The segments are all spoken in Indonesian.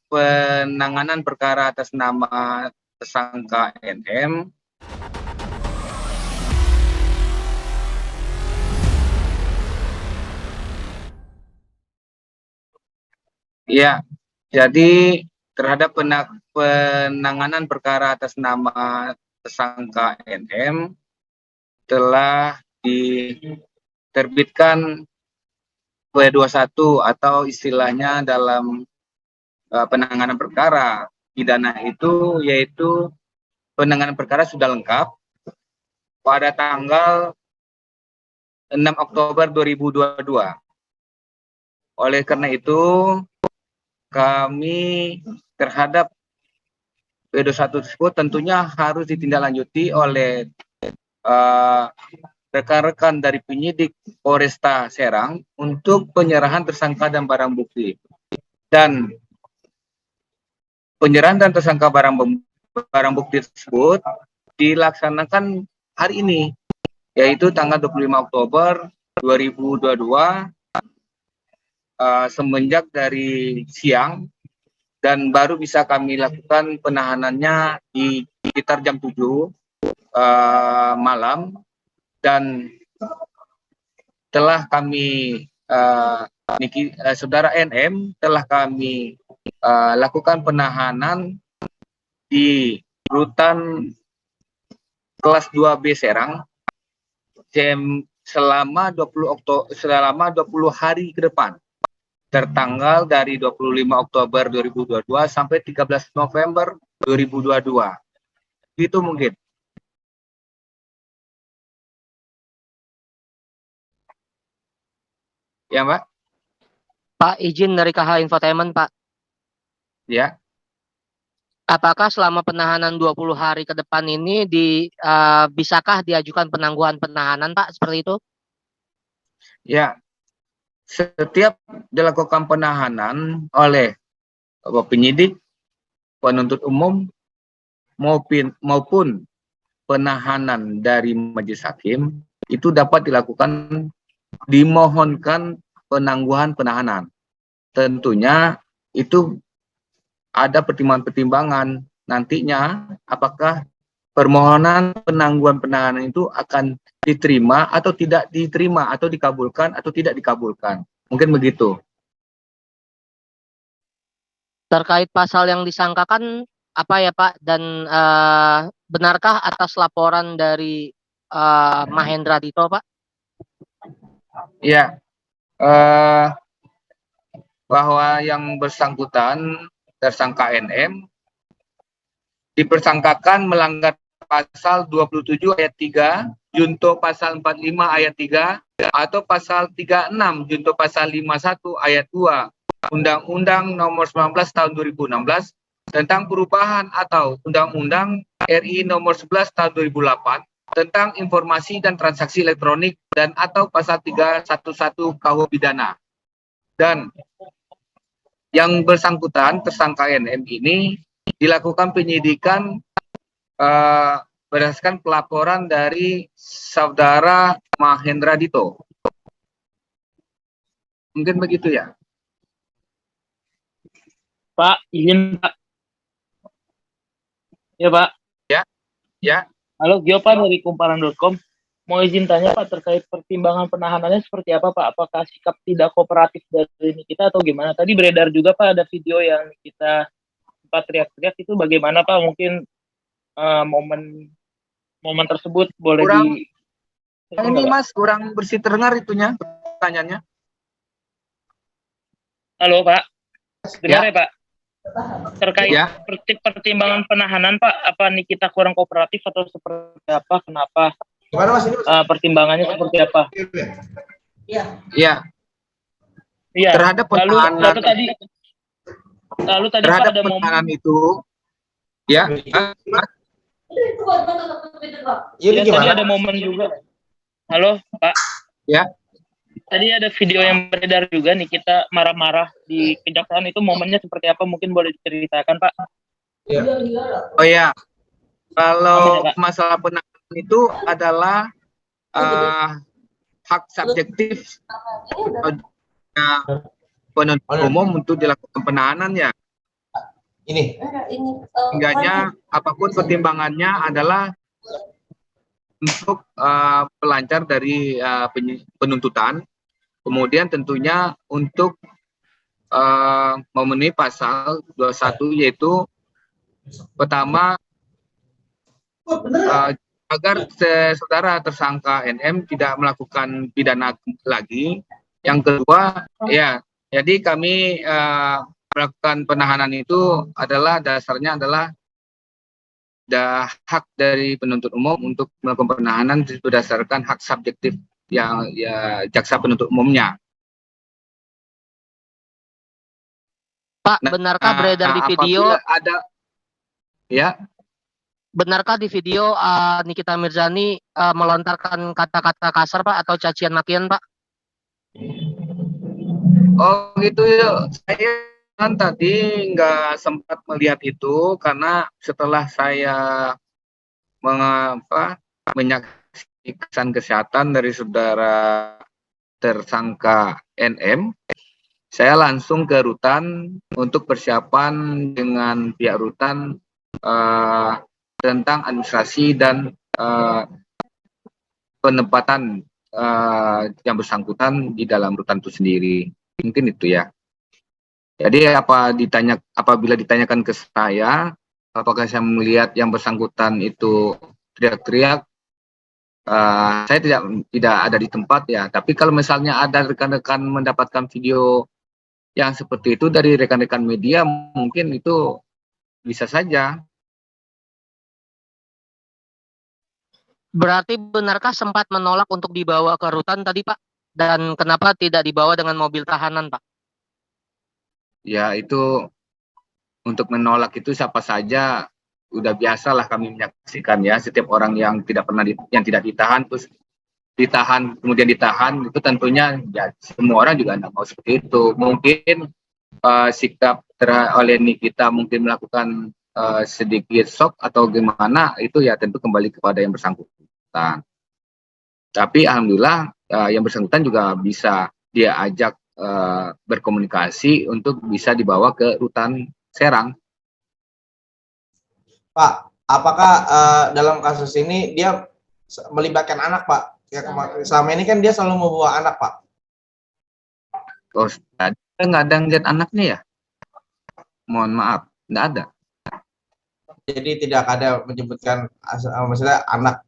penanganan perkara atas nama tersangka NM. Ya, jadi terhadap penanganan perkara atas nama tersangka NM telah diterbitkan P21 atau istilahnya dalam penanganan perkara pidana itu yaitu penanganan perkara sudah lengkap pada tanggal 6 Oktober 2022. Oleh karena itu kami terhadap P21 tersebut tentunya harus ditindaklanjuti oleh rekan-rekan dari penyidik Polresta Serang untuk penyerahan tersangka dan barang bukti. Dan penyerahan dan tersangka barang bukti tersebut dilaksanakan hari ini, yaitu tanggal 25 Oktober 2022 semenjak dari siang, dan baru bisa kami lakukan penahanannya di sekitar jam 7 malam, dan telah kami saudara NM telah kami lakukan penahanan di rutan kelas 2B Serang selama 20 hari ke depan, tertanggal dari 25 Oktober 2022 sampai 13 November 2022. Itu mungkin. Ya, Mbak? Pak, izin dari KH Infotainment, Pak. Ya. Apakah selama penahanan 20 hari ke depan ini bisakah diajukan penangguhan penahanan, Pak, seperti itu? Ya. Setiap dilakukan penahanan oleh penyidik, penuntut umum maupun penahanan dari majelis hakim itu dapat dilakukan, dimohonkan penangguhan penahanan. Tentunya itu ada pertimbangan-pertimbangan nantinya apakah permohonan penangguhan penahanan itu akan diterima atau tidak diterima, atau dikabulkan atau tidak dikabulkan. Mungkin begitu. Terkait pasal yang disangkakan apa ya, Pak? Dan benarkah atas laporan dari Mahendra Dito, Pak? Ya, bahwa yang bersangkutan tersangka NM dipersangkakan melanggar pasal 27 ayat 3, junto pasal 45 ayat 3, atau pasal 36 junto pasal 51 ayat 2 Undang-Undang Nomor 19 Tahun 2016 tentang perubahan atau Undang-Undang RI Nomor 11 Tahun 2008 tentang informasi dan transaksi elektronik, dan atau pasal 311 KUH pidana. Dan yang bersangkutan tersangka NM ini dilakukan penyidikan berdasarkan pelaporan dari saudara Mahendra Dito. Mungkin begitu ya. Pak, izin Pak. Ya Pak. Ya. Ya. Halo, Gio Pak dari kumparan.com. Mau izin tanya Pak terkait pertimbangan penahanannya seperti apa Pak? Apakah sikap tidak kooperatif dari kita atau gimana? Tadi beredar juga Pak ada video yang kita sempat teriak-teriak, itu bagaimana Pak? Mungkin momen tersebut boleh ini Mas kurang bersih terdengar itunya pertanyaannya. Halo Pak, dengar ya Pak? Terkait ya. Pertimbangan penahanan Pak, apa nih kita kurang kooperatif atau seperti apa? Kenapa? Gimana Mas ini? Pertimbangannya seperti apa? Iya. Iya. Iya. Terhadap penahanan. Lalu tadi terhadap Pak ada penahanan momen itu, ya. Ya, tadi ada momen juga. Halo Pak. Ya. Tadi ada video yang beredar juga nih, kita marah-marah di kejaksaan, itu momennya seperti apa? Mungkin boleh diceritakan Pak? Ya. Oh ya, kalau masalah penahanan itu adalah hak subjektif penuntut umum untuk dilakukan penahanannya. Ini. Sehingganya apapun pertimbangannya adalah untuk pelancar dari penuntutan, kemudian tentunya untuk memenuhi pasal 21, yaitu pertama agar saudara tersangka NM tidak melakukan pidana lagi. Yang kedua, ya, jadi kami melakukan penahanan itu adalah dasarnya adalah hak dari penuntut umum untuk melakukan penahanan berdasarkan hak subjektif yang ya jaksa penuntut umumnya. Pak, benarkah beredar di video? Ada, ya. Benarkah di video Nikita Mirzani melontarkan kata-kata kasar, Pak, atau cacian makian, Pak? Oh gitu ya, saya kan tadi nggak sempat melihat itu karena setelah saya menyaksikan kesehatan dari saudara tersangka NM, saya langsung ke rutan untuk persiapan dengan pihak rutan tentang administrasi dan penempatan yang bersangkutan di dalam rutan itu sendiri. Mungkin itu ya. Jadi apabila ditanyakan ke saya, apakah saya melihat yang bersangkutan itu teriak-teriak, saya tidak ada di tempat ya. Tapi kalau misalnya ada rekan-rekan mendapatkan video yang seperti itu dari rekan-rekan media, mungkin itu bisa saja. Berarti benarkah sempat menolak untuk dibawa ke rutan tadi, Pak? Dan kenapa tidak dibawa dengan mobil tahanan, Pak? Ya, itu untuk menolak itu siapa saja, udah biasalah kami menyaksikan ya. Setiap orang yang tidak pernah yang tidak ditahan terus ditahan kemudian ditahan, itu tentunya ya semua orang juga tidak mau seperti itu. Mungkin sikap oleh Nikita mungkin melakukan sedikit shock atau gimana, itu ya tentu kembali kepada yang bersangkutan. Tapi alhamdulillah yang bersangkutan juga bisa dia ajak berkomunikasi untuk bisa dibawa ke rutan Serang. Pak, apakah dalam kasus ini dia melibatkan anak, Pak? Ya, selama ini kan dia selalu membawa anak, Pak. Oh, nggak ada ngeliat anaknya ya? Mohon maaf, nggak ada. Jadi tidak ada menyebutkan maksudnya anak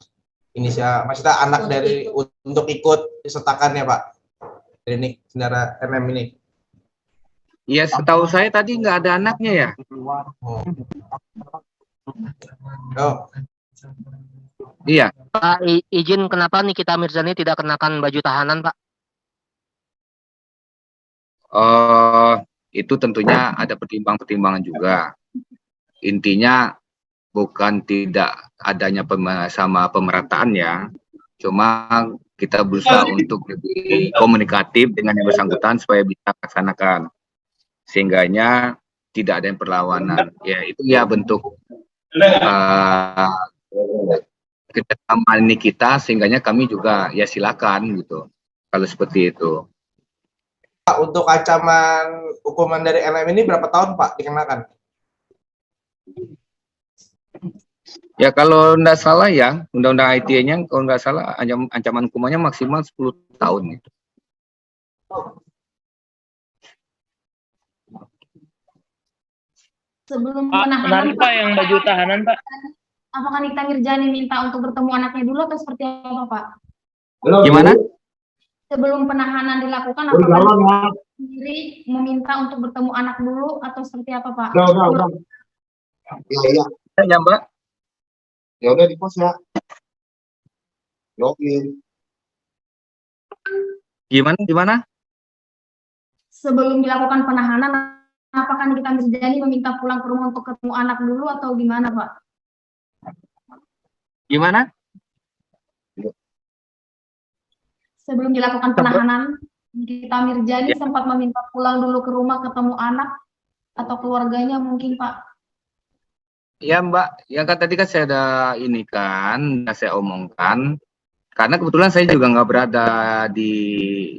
inisial, maksudnya anak dari untuk ikut disertakan ya, Pak, dari ini saudara MM ini. Iya, setahu saya tadi nggak ada anaknya ya. Oh. Iya. Pak, izin kenapa Nikita Mirzani tidak kenakan baju tahanan, Pak? Itu tentunya ada pertimbangan juga. Intinya bukan tidak adanya sama pemerataan ya. Cuma kita berusaha untuk lebih komunikatif dengan yang bersangkutan supaya bisa laksanakan. Sehingganya tidak ada yang perlawanan. Ya, itu ya bentuk kerjasama ini kita, sehingganya kami juga ya silakan gitu kalau seperti itu. Pak, untuk ancaman hukuman dari NM ini berapa tahun, Pak, dikenakan? Ya kalau tidak salah ya, undang-undang ITE-nya kalau nggak salah ancaman hukumannya maksimal 10 tahun. Sebelum Pak, menarik Pak yang baju tahanan, Pak. Apakah Nikita Mirzani minta untuk bertemu anaknya dulu atau seperti apa, Pak? Gimana? Sebelum penahanan dilakukan, apakah sendiri meminta untuk bertemu anak dulu atau seperti apa, Pak? Iya. Ya, Mbak. Ya udah di pos ya. Oke. Gimana? Sebelum dilakukan penahanan, apakah Nikita Mirzani meminta pulang ke rumah untuk ketemu anak dulu atau gimana, Pak? Gimana? Sebelum dilakukan penahanan, Nikita Mirzani sempat meminta pulang dulu ke rumah ketemu anak atau keluarganya mungkin, Pak? Ya Mbak, yang tadi kan saya ada ini kan, saya omongkan. Karena kebetulan saya juga nggak berada di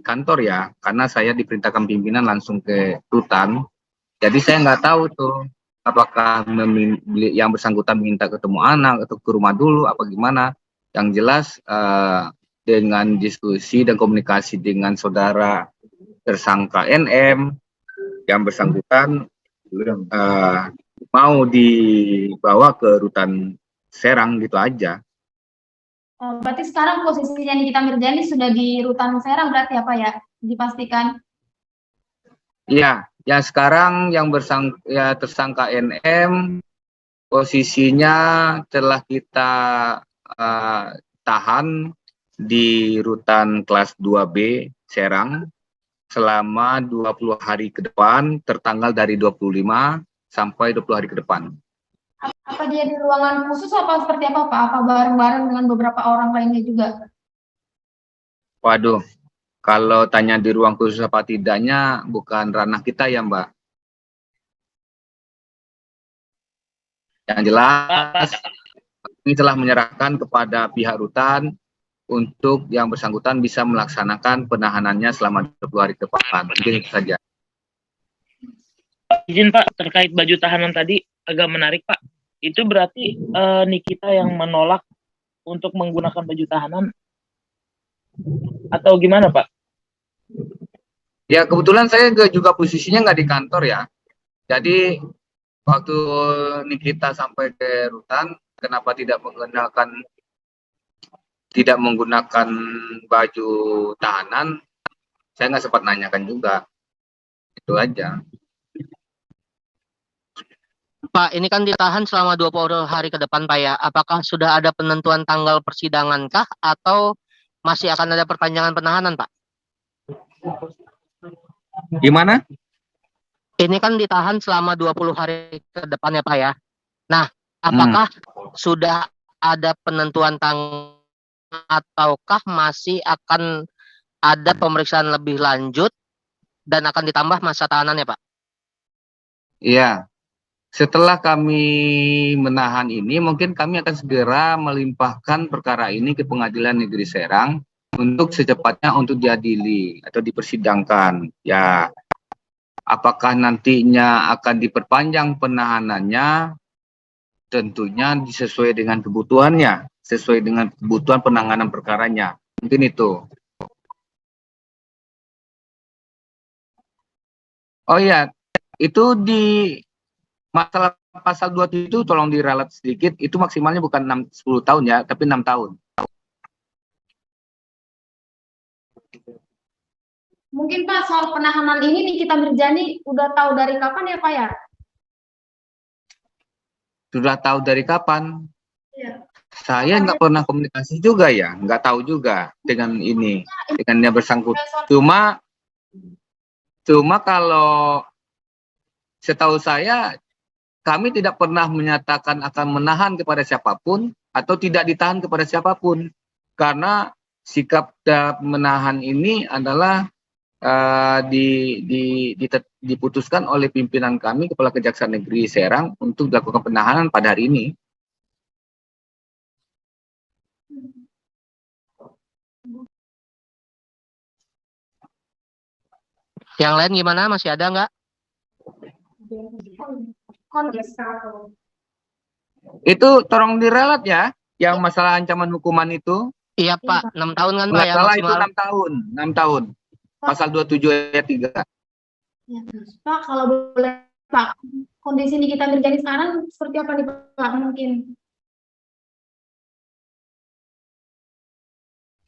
kantor ya, karena saya diperintahkan pimpinan langsung ke rutan. Jadi saya nggak tahu tuh apakah yang bersangkutan minta ketemu anak atau ke rumah dulu apa gimana. Yang jelas dengan diskusi dan komunikasi dengan saudara tersangka NM, yang bersangkutan mau dibawa ke rutan Serang gitu aja. Oh, berarti sekarang posisinya Nikita Mirzani sudah di rutan Serang berarti apa ya? Dipastikan. Iya, ya sekarang yang tersangka NM posisinya telah kita tahan di rutan kelas 2B Serang selama 20 hari ke depan, tertanggal dari 25 sampai 20 hari ke depan. Apa dia di ruangan khusus apa seperti apa Pak? Apa bareng-bareng dengan beberapa orang lainnya juga? Waduh, kalau tanya di ruang khusus apa tidaknya bukan ranah kita ya Mbak. Yang jelas kami telah menyerahkan kepada pihak rutan untuk yang bersangkutan bisa melaksanakan penahanannya selama 20 hari ke depan. Mungkin itu saja. Izin Pak, terkait baju tahanan tadi agak menarik Pak. Itu berarti Nikita yang menolak untuk menggunakan baju tahanan atau gimana Pak? Ya kebetulan saya juga posisinya nggak di kantor ya. Jadi waktu Nikita sampai ke rutan, kenapa tidak menggunakan baju tahanan? Saya nggak sempat nanyakan juga. Itu aja. Pak, ini kan ditahan selama 20 hari ke depan, Pak ya. Apakah sudah ada penentuan tanggal persidangan kah atau masih akan ada perpanjangan penahanan, Pak? Gimana? Ini kan ditahan selama 20 hari ke depan ya, Pak ya. Nah, apakah sudah ada penentuan tanggal ataukah masih akan ada pemeriksaan lebih lanjut dan akan ditambah masa tahanannya, Pak? Iya. Setelah kami menahan ini, mungkin kami akan segera melimpahkan perkara ini ke Pengadilan Negeri Serang untuk secepatnya untuk diadili atau dipersidangkan. Ya, apakah nantinya akan diperpanjang penahanannya? Tentunya sesuai dengan kebutuhannya, sesuai dengan kebutuhan penanganan perkaranya. Mungkin itu. Oh iya, itu di masalah pasal 27 itu tolong diralat sedikit, itu maksimalnya bukan 10 tahun ya, tapi 6 tahun. Mungkin Pak soal penahanan ini Nikita Mirzani udah tahu dari kapan ya Pak ya? Sudah tahu dari kapan? Iya. Saya nggak pernah komunikasi juga ya, nggak tahu juga dengan ini, dengan yang bersangkutan. Cuma kalau setahu saya, kami tidak pernah menyatakan akan menahan kepada siapapun atau tidak ditahan kepada siapapun. Karena sikap menahan ini adalah diputuskan oleh pimpinan kami, Kepala Kejaksaan Negeri Serang, untuk dilakukan penahanan pada hari ini. Yang lain gimana? Masih ada nggak? Itu tolong diralat ya, yang masalah ancaman hukuman itu. Iya Pak, 6 tahun kan Pak Nggak ya salah itu maksimal. 6 tahun. Pasal 27 ayat 3. Ya, Pak, kalau boleh Pak, kondisi Nikita Mirzani sekarang seperti apa nih Pak mungkin?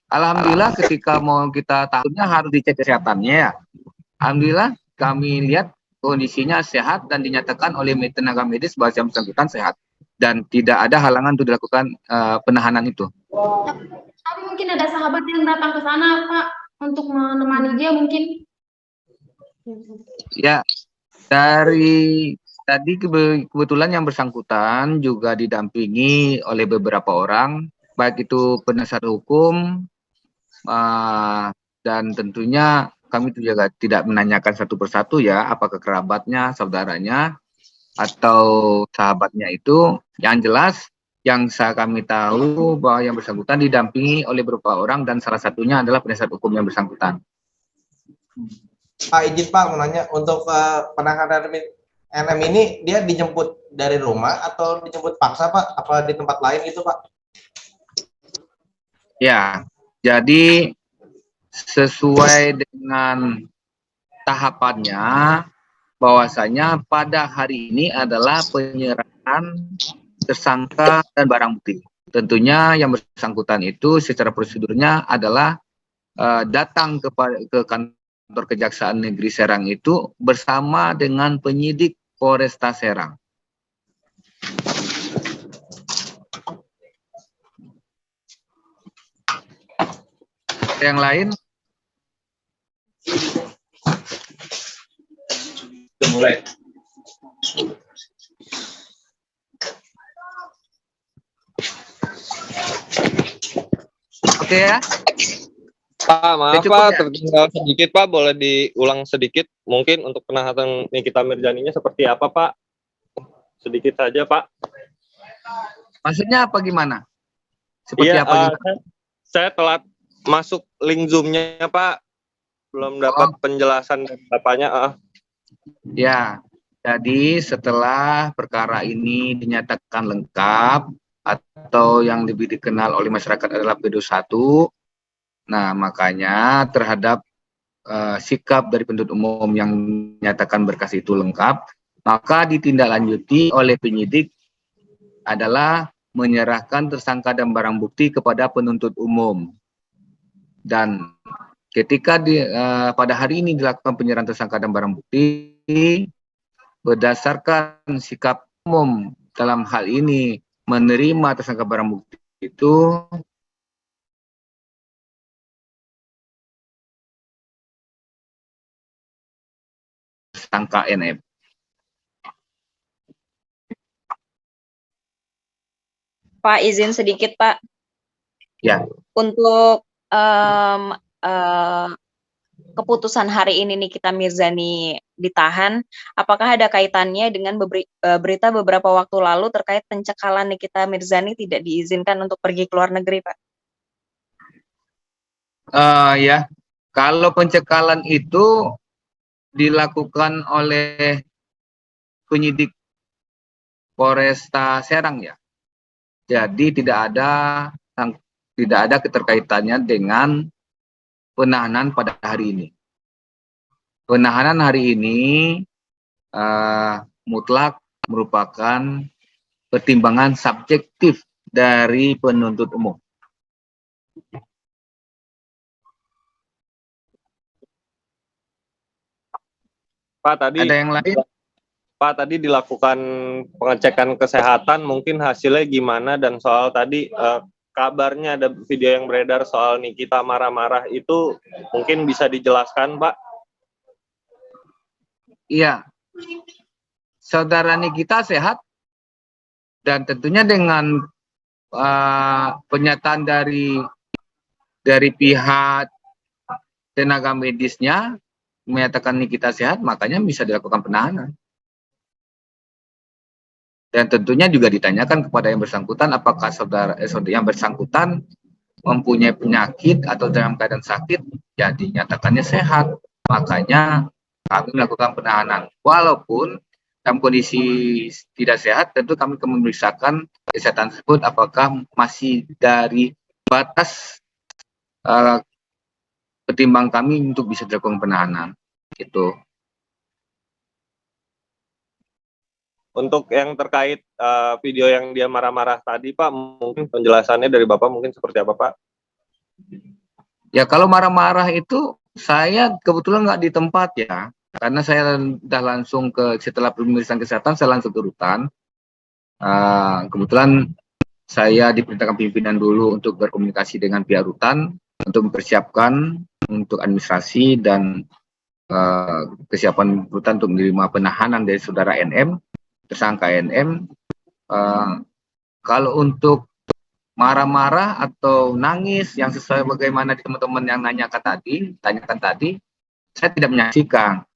Alhamdulillah ketika mau kita tahunnya harus dicek kesehatannya ya. Alhamdulillah kami lihat kondisinya sehat dan dinyatakan oleh tenaga medis bahwa yang bersangkutan sehat dan tidak ada halangan untuk dilakukan penahanan itu. Tapi mungkin ada sahabat yang datang ke sana Pak untuk menemani dia mungkin. Ya, dari tadi kebetulan yang bersangkutan juga didampingi oleh beberapa orang, baik itu penasihat hukum dan tentunya kami juga tidak menanyakan satu persatu ya, apakah kerabatnya, saudaranya, atau sahabatnya itu. Yang jelas, yang kami tahu bahwa yang bersangkutan didampingi oleh beberapa orang dan salah satunya adalah penasihat hukum yang bersangkutan. Pak, izin Pak, mau nanya untuk NM ini dia dijemput dari rumah atau dijemput paksa Pak? Apa di tempat lain gitu Pak? Ya, jadi sesuai dengan tahapannya, bahwasanya pada hari ini adalah penyerahan tersangka dan barang bukti. Tentunya yang bersangkutan itu secara prosedurnya adalah datang ke kantor Kejaksaan Negeri Serang itu bersama dengan penyidik Polresta Serang. Yang lain? Mulai. Oke ya. Pak, maaf cukup Pak, ya? tertinggal sedikit Pak, boleh diulang sedikit mungkin untuk penahanan Nikita Mirzani seperti apa Pak? Sedikit saja Pak. Maksudnya apa gimana? Seperti Iya, apa gimana? saya telat masuk link Zoom-nya Pak, belum dapat penjelasan dari Bapaknya. Ya, jadi setelah perkara ini dinyatakan lengkap atau yang lebih dikenal oleh masyarakat adalah P21, nah makanya terhadap sikap dari penuntut umum yang menyatakan berkas itu lengkap, maka ditindaklanjuti oleh penyidik adalah menyerahkan tersangka dan barang bukti kepada penuntut umum. Dan ketika pada hari ini dilakukan penyerahan tersangka dan barang bukti, berdasarkan sikap umum dalam hal ini menerima tersangka barang bukti itu tersangka NM. Pak, izin sedikit Pak. Ya. Untuk keputusan hari ini Nikita Mirzani ditahan, apakah ada kaitannya dengan berita beberapa waktu lalu terkait pencekalan Nikita Mirzani tidak diizinkan untuk pergi ke luar negeri, Pak? Ya, kalau pencekalan itu dilakukan oleh penyidik Polresta Serang ya. Jadi tidak ada keterkaitannya dengan penahanan pada hari ini. Penahanan hari ini mutlak merupakan pertimbangan subjektif dari penuntut umum. Pak, tadi ada yang lain? Pak, tadi dilakukan pengecekan kesehatan, mungkin hasilnya gimana, dan soal tadi kabarnya ada video yang beredar soal Nikita marah-marah, itu mungkin bisa dijelaskan Pak? Iya, saudara Nikita sehat, dan tentunya dengan pernyataan dari pihak tenaga medisnya menyatakan Nikita sehat, makanya bisa dilakukan penahanan. Dan tentunya juga ditanyakan kepada yang bersangkutan apakah saudara yang bersangkutan mempunyai penyakit atau dalam keadaan sakit, ya dinyatakannya sehat. Makanya kami melakukan penahanan. Walaupun dalam kondisi tidak sehat, tentu kami akan memeriksakan kesehatan tersebut apakah masih dari batas ketimbang kami untuk bisa dilakukan penahanan. Gitu. Untuk yang terkait video yang dia marah-marah tadi Pak, mungkin penjelasannya dari Bapak mungkin seperti apa Pak? Ya kalau marah-marah itu saya kebetulan nggak di tempat ya, karena saya sudah langsung setelah pemeriksaan kesehatan saya langsung ke rutan. Kebetulan saya diperintahkan pimpinan dulu untuk berkomunikasi dengan pihak rutan untuk mempersiapkan untuk administrasi dan kesiapan rutan untuk menerima penahanan dari saudara NM, tersangka NM. Kalau untuk marah-marah atau nangis yang sesuai bagaimana teman-teman yang tanyakan tadi, saya tidak menyaksikan.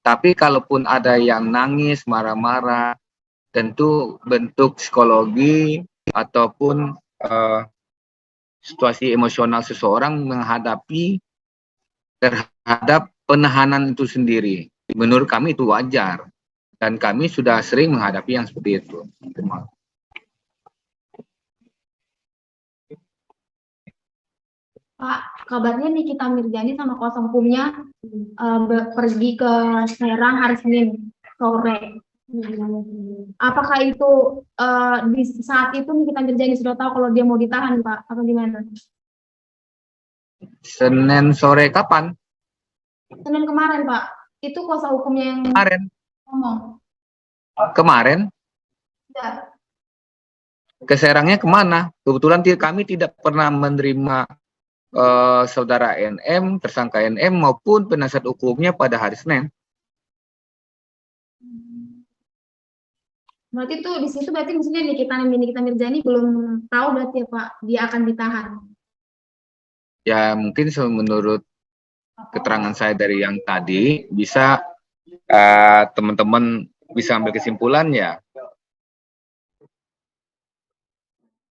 Tapi kalaupun ada yang nangis, marah-marah, tentu bentuk psikologi ataupun situasi emosional seseorang menghadapi terhadap penahanan itu sendiri. Menurut kami itu wajar. Dan kami sudah sering menghadapi yang seperti itu. Pak, kabarnya Nikita Mirzani sama kuasa hukumnya pergi ke Serang hari Senin sore. Apakah itu di saat itu Nikita Mirzani sudah tahu kalau dia mau ditahan, Pak? Atau gimana? Senin sore kapan? Senin kemarin, Pak. Itu kuasa hukumnya yang Kemarin. ngomong. Kemarin? Ya. Ke Serangnya kemana? Kebetulan kami tidak pernah menerima saudara NM, tersangka NM maupun penasihat hukumnya pada hari Senin. Berarti itu di situ berarti maksudnya Nikita Mirzani belum tahu berarti ya Pak dia akan ditahan. Ya mungkin menurut keterangan saya dari yang tadi bisa teman-teman bisa ambil kesimpulan ya